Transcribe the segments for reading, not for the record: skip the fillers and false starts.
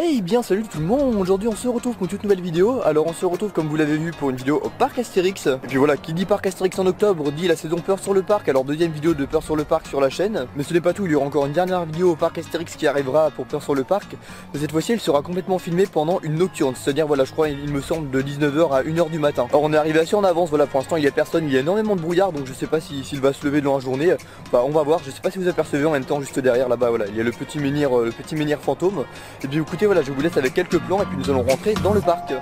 Hey bien salut tout le monde, aujourd'hui on se retrouve pour une toute nouvelle vidéo. Alors on se retrouve comme vous l'avez vu pour une vidéo au parc Astérix. Et puis voilà, qui dit parc Astérix en octobre dit la saison Peur sur le parc. Alors deuxième vidéo de Peur sur le parc sur la chaîne. Mais ce n'est pas tout, il y aura encore une dernière vidéo au parc Astérix qui arrivera pour Peur sur le parc. Mais cette fois-ci elle sera complètement filmée pendant une nocturne. C'est-à-dire voilà, je crois il me semble de 19h à 1h du matin. Alors on est arrivé assez en avance, voilà, pour l'instant il y a personne, il y a énormément de brouillard. Donc je sais pas s'il va se lever dans la journée. Bah on va voir, je sais pas si vous apercevez en même temps juste derrière là-bas, voilà, il y a le petit menhir fantôme. Et bien écoutez, voilà, je vous laisse avec quelques plans et puis nous allons rentrer dans le parc.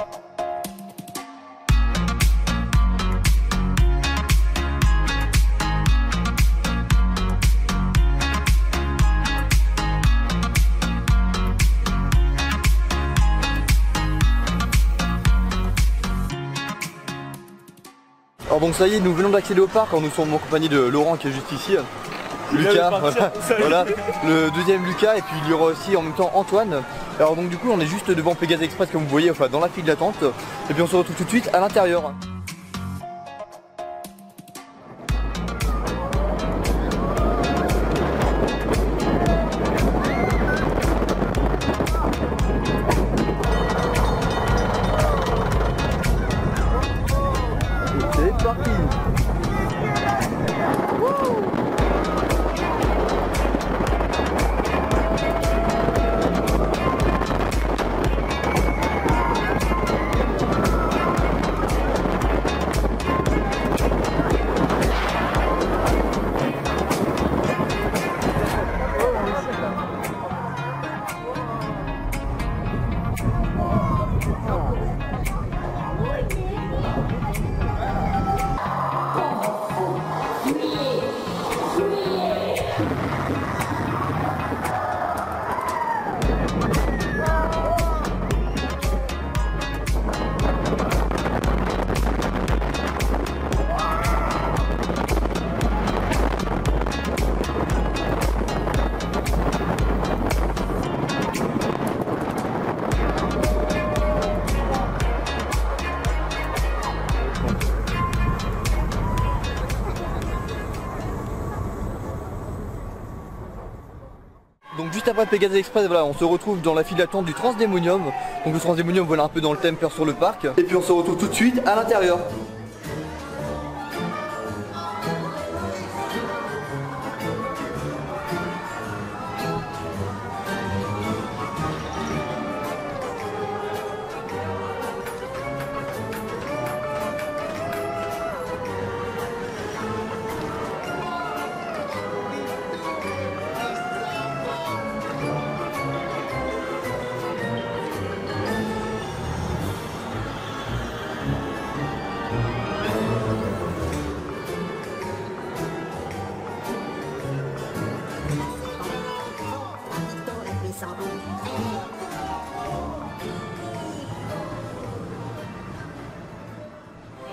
Alors donc ça y est, nous venons d'accéder au parc, nous sommes en compagnie de Laurent qui est juste ici. Lucas, voilà, le deuxième Lucas, et puis il y aura aussi en même temps Antoine. Alors donc du coup on est juste devant Pégase Express comme vous voyez, enfin dans la file d'attente. Et puis on se retrouve tout de suite à l'intérieur. C'est parti. Donc juste après Pégase Express, voilà, on se retrouve dans la file d'attente du Transdémonium. Donc le Transdémonium, voilà un peu dans le thème Peur sur le parc. Et puis on se retrouve tout de suite à l'intérieur.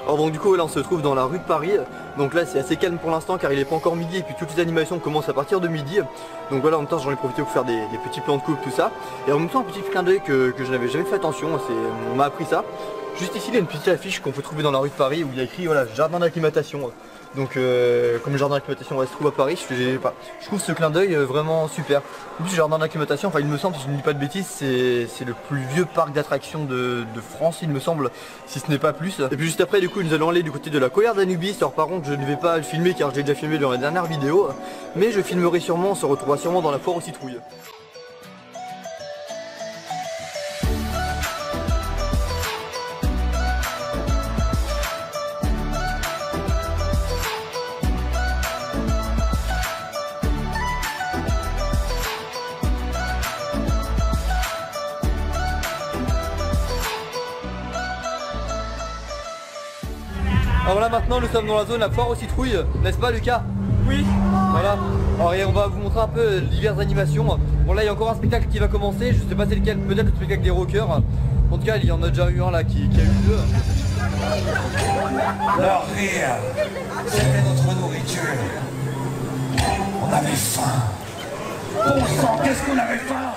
Alors donc du coup là on se trouve dans la rue de Paris. Donc là c'est assez calme pour l'instant car il n'est pas encore midi et puis toutes les animations commencent à partir de midi. Donc voilà, en même temps j'en ai profité pour faire des petits plans de coupe, tout ça. Et en même temps un petit clin d'œil que je n'avais jamais fait attention, on m'a appris ça. Juste ici il y a une petite affiche qu'on peut trouver dans la rue de Paris où il y a écrit voilà, jardin d'acclimatation. Donc comme le jardin d'acclimatation se trouve à Paris, je trouve ce clin d'œil vraiment super. En plus le jardin d'acclimatation, enfin il me semble, si je ne dis pas de bêtises, c'est le plus vieux parc d'attractions de France il me semble, si ce n'est pas plus. Et puis juste après du coup nous allons aller du côté de la colère d'Anubis. Alors par contre je ne vais pas le filmer car je l'ai déjà filmé dans la dernière vidéo, mais je filmerai sûrement, on se retrouvera sûrement dans la foire aux citrouilles. Alors voilà, maintenant nous sommes dans la zone la foire aux citrouilles, n'est-ce pas Lucas? Oui. Voilà, alors et on va vous montrer un peu diverses animations. Bon là il y a encore un spectacle qui va commencer, je sais pas c'est lequel, peut-être le spectacle des rockers. En tout cas il y en a déjà eu un là qui a eu deux. Leur rire, c'était notre nourriture. On avait faim. Bon sang, qu'est-ce qu'on avait faim!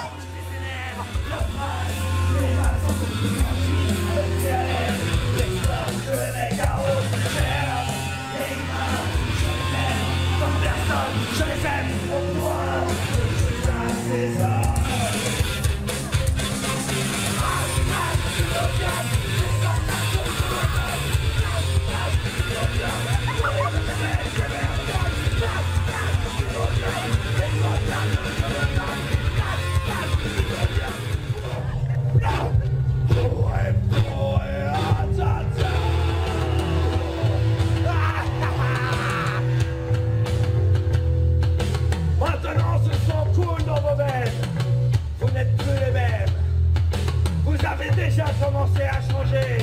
déjà commencé à changer.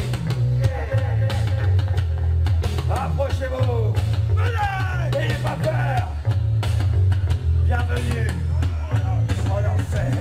Approchez-vous. N'ayez pas peur. Bienvenue en enfer.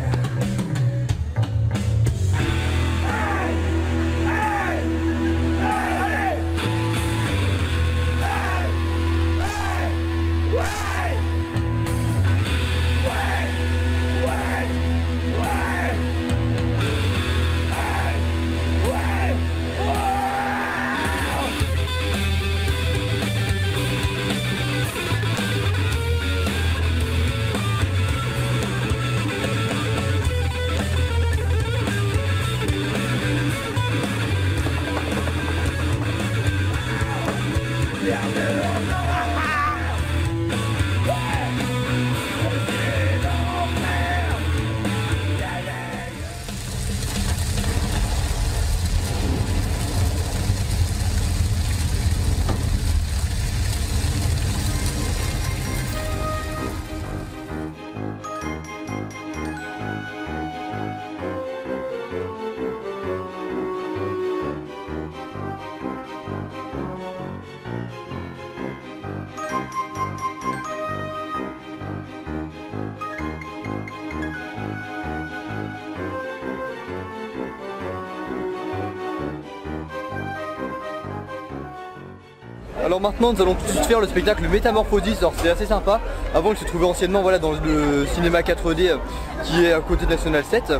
Alors maintenant nous allons tout de suite faire le spectacle Métamorphosis. Alors c'est assez sympa. Avant il se trouvait anciennement voilà, dans le cinéma 4D qui est à côté de National 7.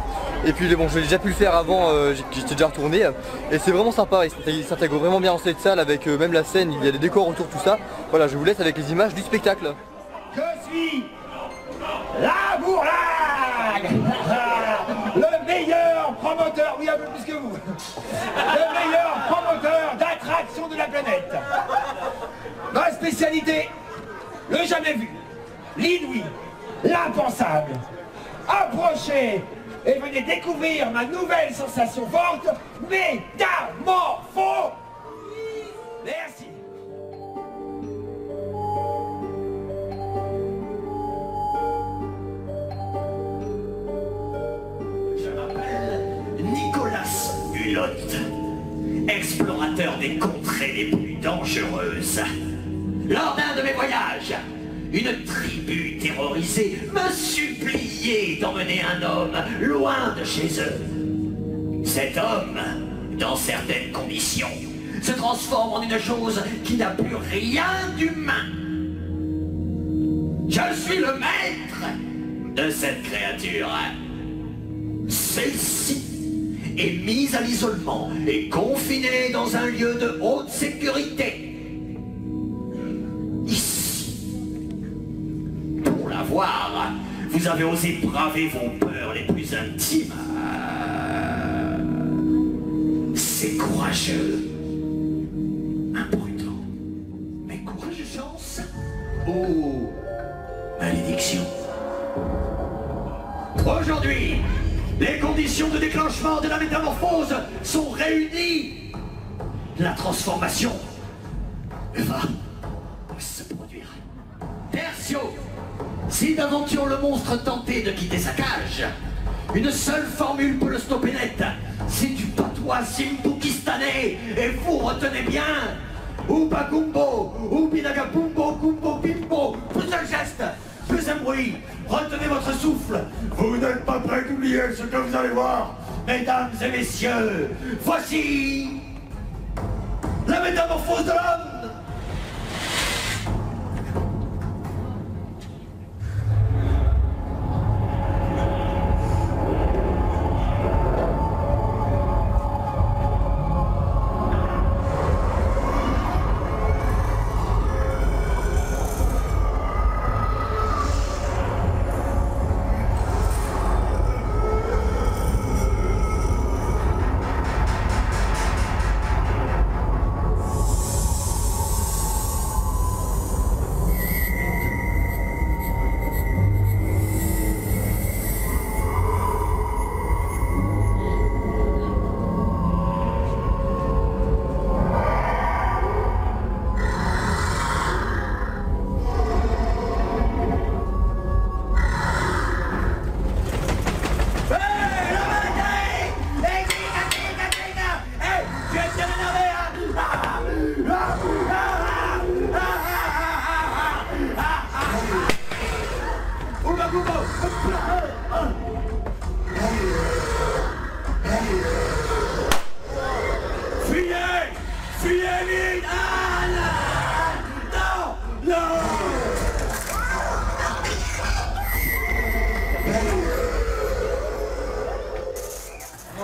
Et puis bon, j'ai déjà pu le faire avant, j'étais déjà retourné. Et c'est vraiment sympa, il s'intègre vraiment bien dans cette salle avec même la scène, il y a des décors autour, tout ça. Voilà, je vous laisse avec les images du spectacle. Je suis la Bourlague. Le meilleur promoteur, oui un peu plus que vous. Le meilleur promoteur d'attractions de la planète. Ma spécialité, le jamais vu, l'inouï, l'impensable. Approchez et venez découvrir ma nouvelle sensation forte, Métamorpho. Merci. Je m'appelle Nicolas Hulot, explorateur des contrées les plus dangereuses. Lors d'un de mes voyages, une tribu terrorisée me suppliait d'emmener un homme loin de chez eux. Cet homme, dans certaines conditions, se transforme en une chose qui n'a plus rien d'humain. Je suis le maître de cette créature. Celle-ci est mise à l'isolement et confinée dans un lieu de haute sécurité. Voir, vous avez osé braver vos peurs les plus intimes. C'est courageux. Imprudent. Mais courageux chance. Ou malédiction. Aujourd'hui, les conditions de déclenchement de la métamorphose sont réunies. La transformation va se produire. Tertio. Si d'aventure le monstre tentait de quitter sa cage, une seule formule peut le stopper net. C'est du patois simbukistanais, et vous retenez bien. Ouba Gumbo, Ubinaga Bumbo, Gumbo Bimbo. Plus un geste, plus un bruit. Retenez votre souffle. Vous n'êtes pas prêts d'oublier ce que vous allez voir. Mesdames et messieurs, voici la métamorphose de l'homme.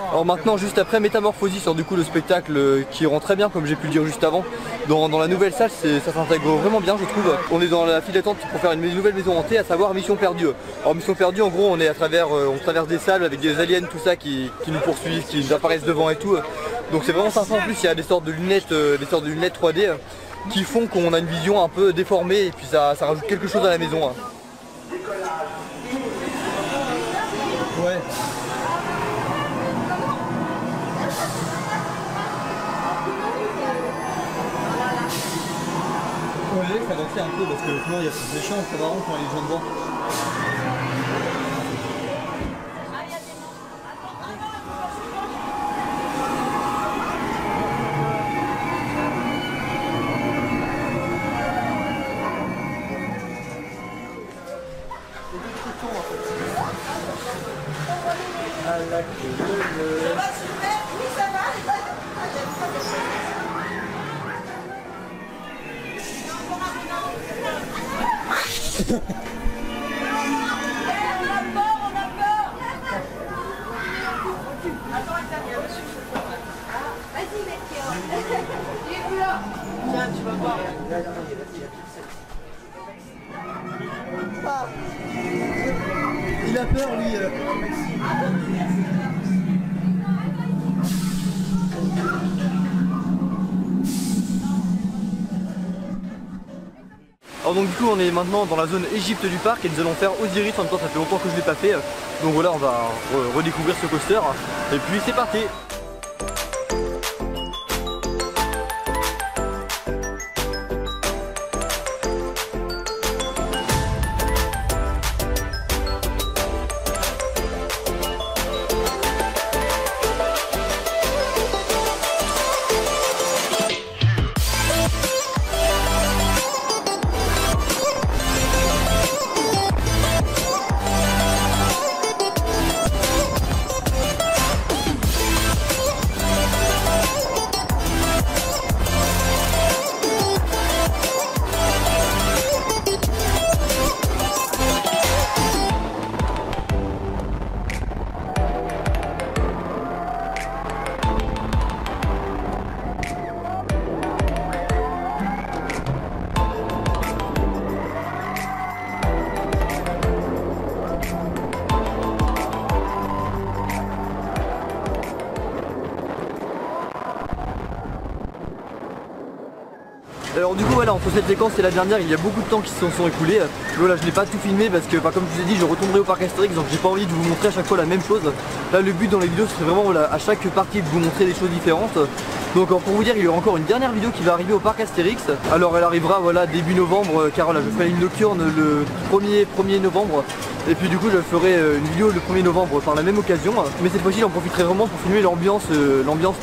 Alors maintenant, juste après Métamorphosis, alors du coup le spectacle qui rend très bien comme j'ai pu le dire juste avant, dans la nouvelle salle, ça s'intègre vraiment bien je trouve. On est dans la file d'attente pour faire une nouvelle maison hantée, à savoir Mission Perdue. Alors Mission Perdue, en gros on est on traverse des salles avec des aliens, tout ça qui nous poursuivent, qui nous apparaissent devant et tout. Donc c'est vraiment sympa. En plus il y a des sortes de lunettes 3D qui font qu'on a une vision un peu déformée et puis ça rajoute quelque chose à la maison. Ouais. Ouais, ça va faire un peu parce que sinon il y a des chiants, c'est marrant quand les gens devant. Il a peur lui. Alors donc du coup on est maintenant dans la zone Égypte du parc et nous allons faire Osiris. En même temps ça fait longtemps que je ne l'ai pas fait, donc voilà on va redécouvrir ce coaster et puis c'est parti. Alors du coup voilà, entre cette séquence et la dernière il y a beaucoup de temps qui se sont écoulés. Voilà, je n'ai pas tout filmé parce que comme je vous ai dit je retournerai au parc Astérix, donc j'ai pas envie de vous montrer à chaque fois la même chose. Là le but dans les vidéos serait vraiment voilà, à chaque partie de vous montrer des choses différentes. Donc pour vous dire il y aura encore une dernière vidéo qui va arriver au parc Astérix. Alors elle arrivera voilà début novembre car voilà, je ferai une nocturne le 1er novembre. Et puis du coup je ferai une vidéo le 1er novembre par la même occasion. Mais cette fois-ci j'en profiterai vraiment pour filmer l'ambiance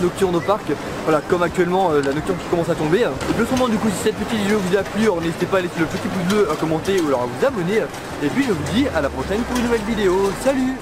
nocturne au parc. Voilà, comme actuellement la nocturne qui commence à tomber. Et puis autrement du coup si cette petite vidéo vous a plu, alors n'hésitez pas à laisser le petit pouce bleu, à commenter ou alors à vous abonner. Et puis je vous dis à la prochaine pour une nouvelle vidéo. Salut!